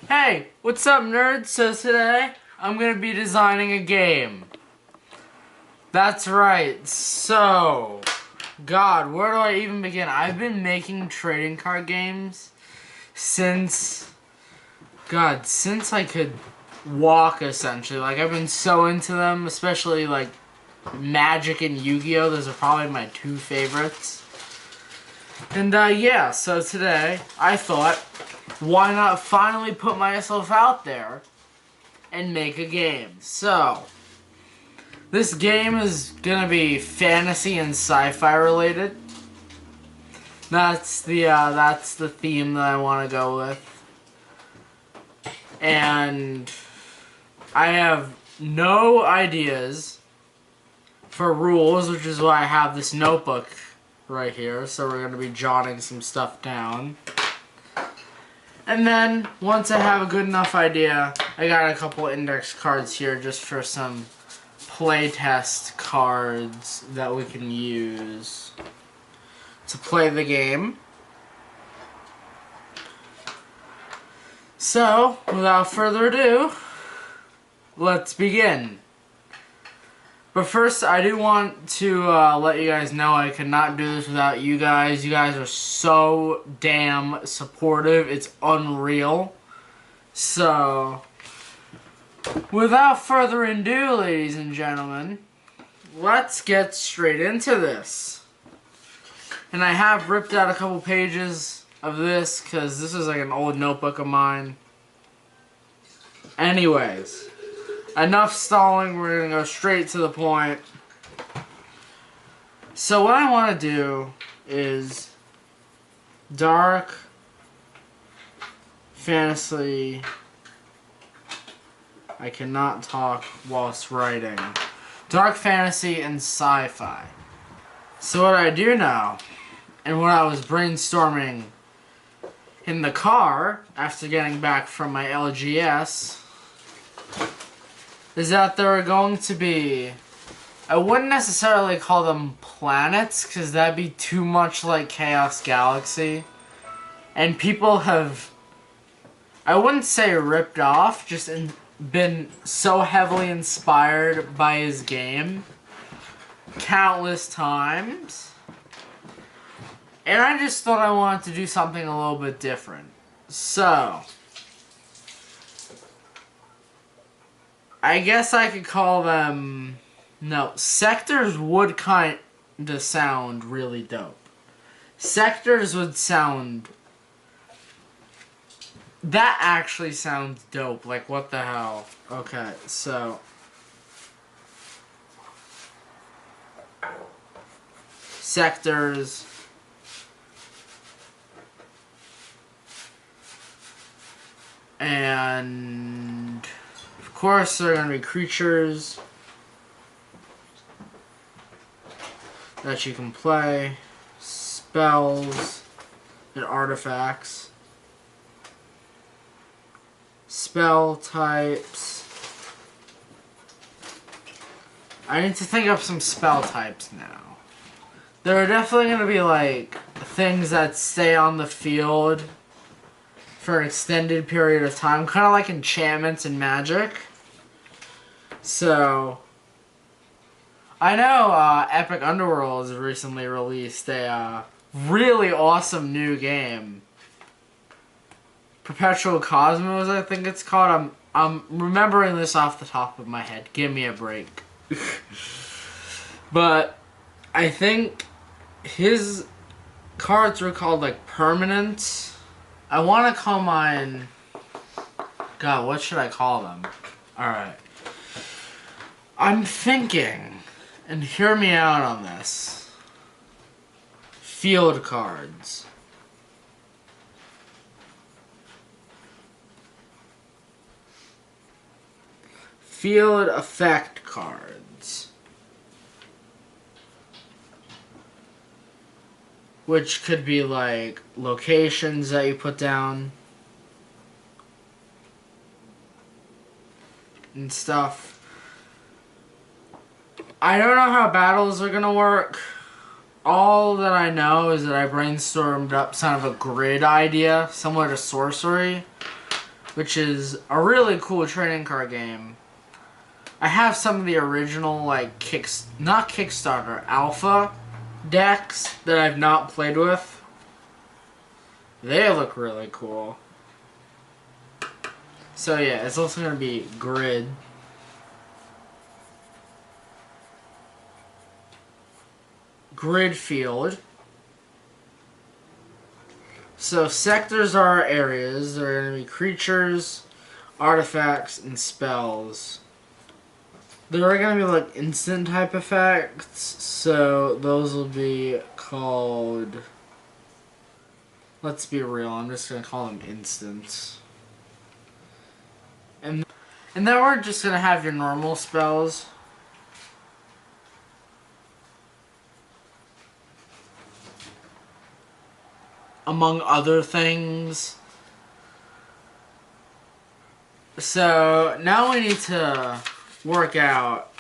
Hey, what's up, nerds? So today, I'm gonna be designing a game. That's right. So, God, where do I even begin? I've been making trading card games since I could walk, essentially. Like, I've been so into them, especially, like, Magic and Yu-Gi-Oh! Those are probably my two favorites. And, yeah, so today, I thought, why not finally put myself out there and make a game? So, this game is gonna be fantasy and sci-fi related. That's the theme that I want to go with. And I have no ideas for rules, which is why I have this notebook right here. So we're gonna be jotting some stuff down. And then, once I have a good enough idea, I got a couple index cards here just for some playtest cards that we can use to play the game. So, without further ado, let's begin. But first, I do want to let you guys know I could not do this without you guys. You guys are so damn supportive. It's unreal. So, without further ado, ladies and gentlemen, let's get straight into this. And I have ripped out a couple pages of this because this is like an old notebook of mine. Anyways, enough stalling, we're going to go straight to the point. So what I want to do is dark fantasy. I cannot talk whilst writing. Dark fantasy and sci-fi. So what I do now, and what I was brainstorming in the car after getting back from my LGS, is that there are going to be, I wouldn't necessarily call them planets, because that'd be too much like Chaos Galaxy. And people have, I wouldn't say ripped off, just been so heavily inspired by his game countless times. And I just thought I wanted to do something a little bit different. So, I guess I could call them, no, sectors would kind of sound really dope. Sectors would sound, that actually sounds dope. Like, what the hell? Okay, so sectors. And of course there are going to be creatures that you can play, spells, and artifacts. Spell types. I need to think of some spell types now. There are definitely going to be like things that stay on the field for an extended period of time, kind of like enchantments and magic. So, I know Epic Underworld has recently released a really awesome new game. Perpetual Cosmos, I think it's called. I'm remembering this off the top of my head. Give me a break. But I think his cards were called like permanents. I want to call mine, God, what should I call them? Alright. I'm thinking, and hear me out on this, field cards. Field effect cards. Which could be like locations that you put down and stuff. I don't know how battles are gonna work. All that I know is that I brainstormed up kind of a grid idea, similar to sorcery, which is a really cool trading card game. I have some of the original, like, not Kickstarter, alpha decks that I've not played with. They look really cool. So yeah, it's also going to be grid. Grid field. So sectors are areas. There are going to be creatures, artifacts, and spells. There are going to be like instant type effects, so those will be called, let's be real, I'm just going to call them instants. And then we're just going to have your normal spells. Among other things. So now we need to work out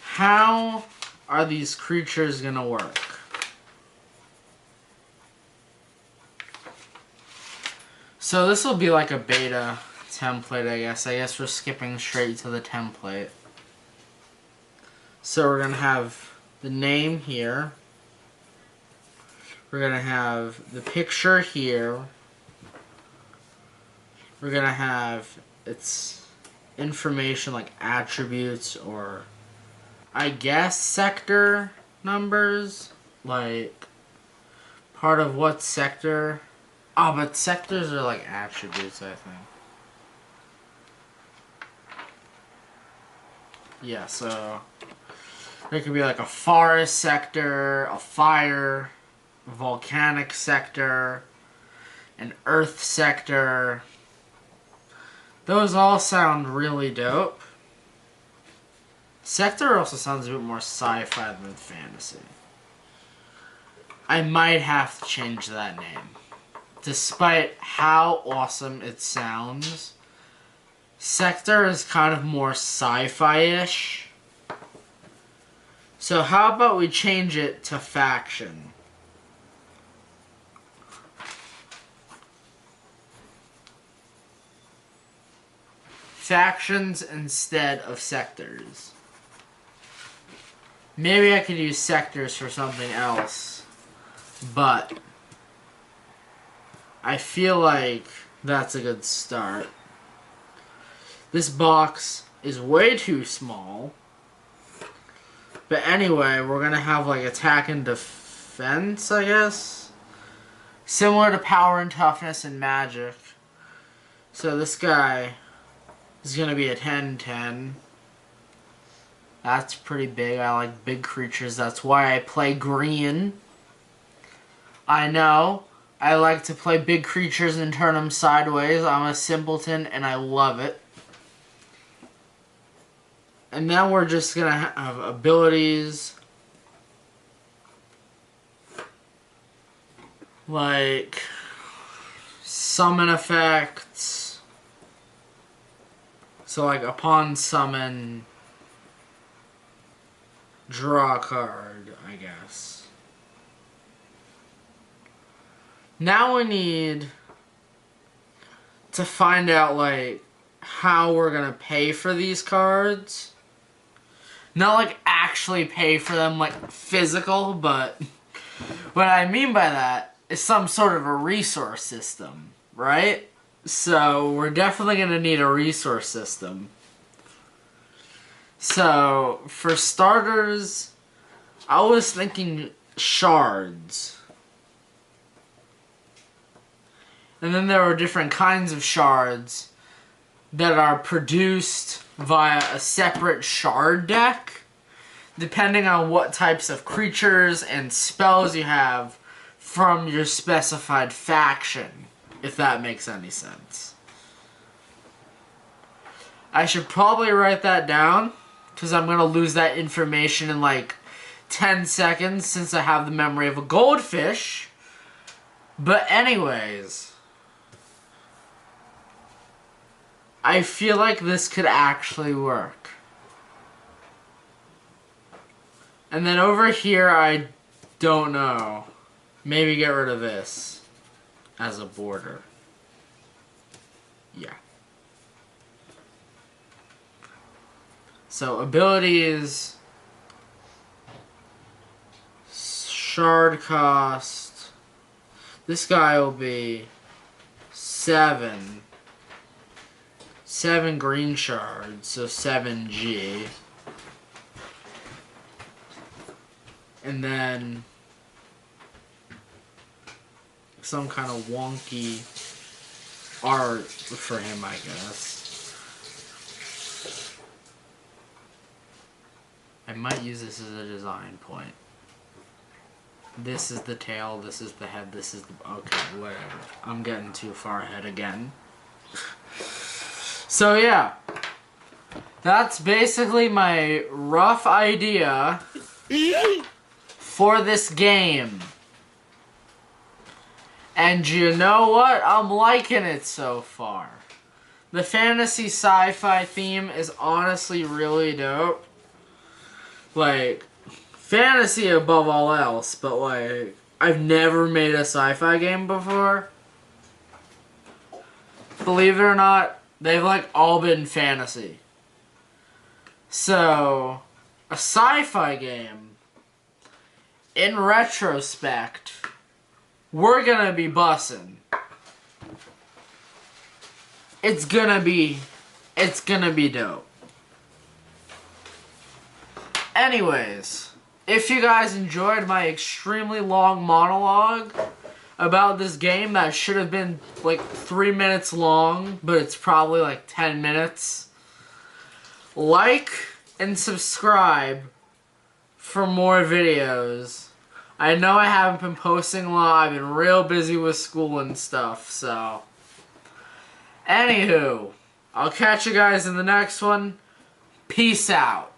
how are these creatures gonna work. So this will be like a beta template, I guess. I guess we're skipping straight to the template. So we're gonna have the name here. We're gonna have the picture here. We're gonna have its information like attributes or I guess sector numbers, like part of what sector. Oh, but sectors are like attributes, I think. Yeah, so there could be like a forest sector, a fire, a volcanic sector, an earth sector. Those all sound really dope. Sector also sounds a bit more sci-fi than fantasy. I might have to change that name. Despite how awesome it sounds, Sector is kind of more sci-fi-ish. So how about we change it to Faction? Factions instead of sectors. Maybe I could use sectors for something else, but I feel like that's a good start. This box is way too small, but anyway, we're gonna have like attack and defense, I guess, similar to power and toughness and magic. So this guy is going to be a 10-10. That's pretty big. I like big creatures. That's why I play green. I know. I like to play big creatures and turn them sideways. I'm a simpleton and I love it. And then we're just going to have abilities like summon effects. So like upon summon, draw a card, I guess. Now we need to find out like how we're gonna pay for these cards. Not like actually pay for them like physical, but what I mean by that is some sort of a resource system, right? So we're definitely going to need a resource system. So for starters, I was thinking shards. And then there are different kinds of shards that are produced via a separate shard deck, depending on what types of creatures and spells you have from your specified faction. If that makes any sense. I should probably write that down, because I'm going to lose that information in like 10 seconds since I have the memory of a goldfish. But anyways, I feel like this could actually work. And then over here, I don't know. Maybe get rid of this as a border. Yeah. So abilities, shard cost. This guy will be 7. 7 green shards, so 7G. And then some kind of wonky art for him, I guess. I might use this as a design point. This is the tail, this is the head, this is the... Okay, whatever. I'm getting too far ahead again. So yeah. That's basically my rough idea for this game. And you know what? I'm liking it so far. The fantasy sci-fi theme is honestly really dope. Like, fantasy above all else, but like, I've never made a sci-fi game before. Believe it or not, they've like all been fantasy. So, a sci-fi game, in retrospect, we're gonna be bussin'. It's gonna be dope. Anyways, if you guys enjoyed my extremely long monologue about this game that should have been like 3 minutes long, but it's probably like 10 minutes, like and subscribe for more videos. I know I haven't been posting a lot. I've been real busy with school and stuff, so. Anywho, I'll catch you guys in the next one. Peace out.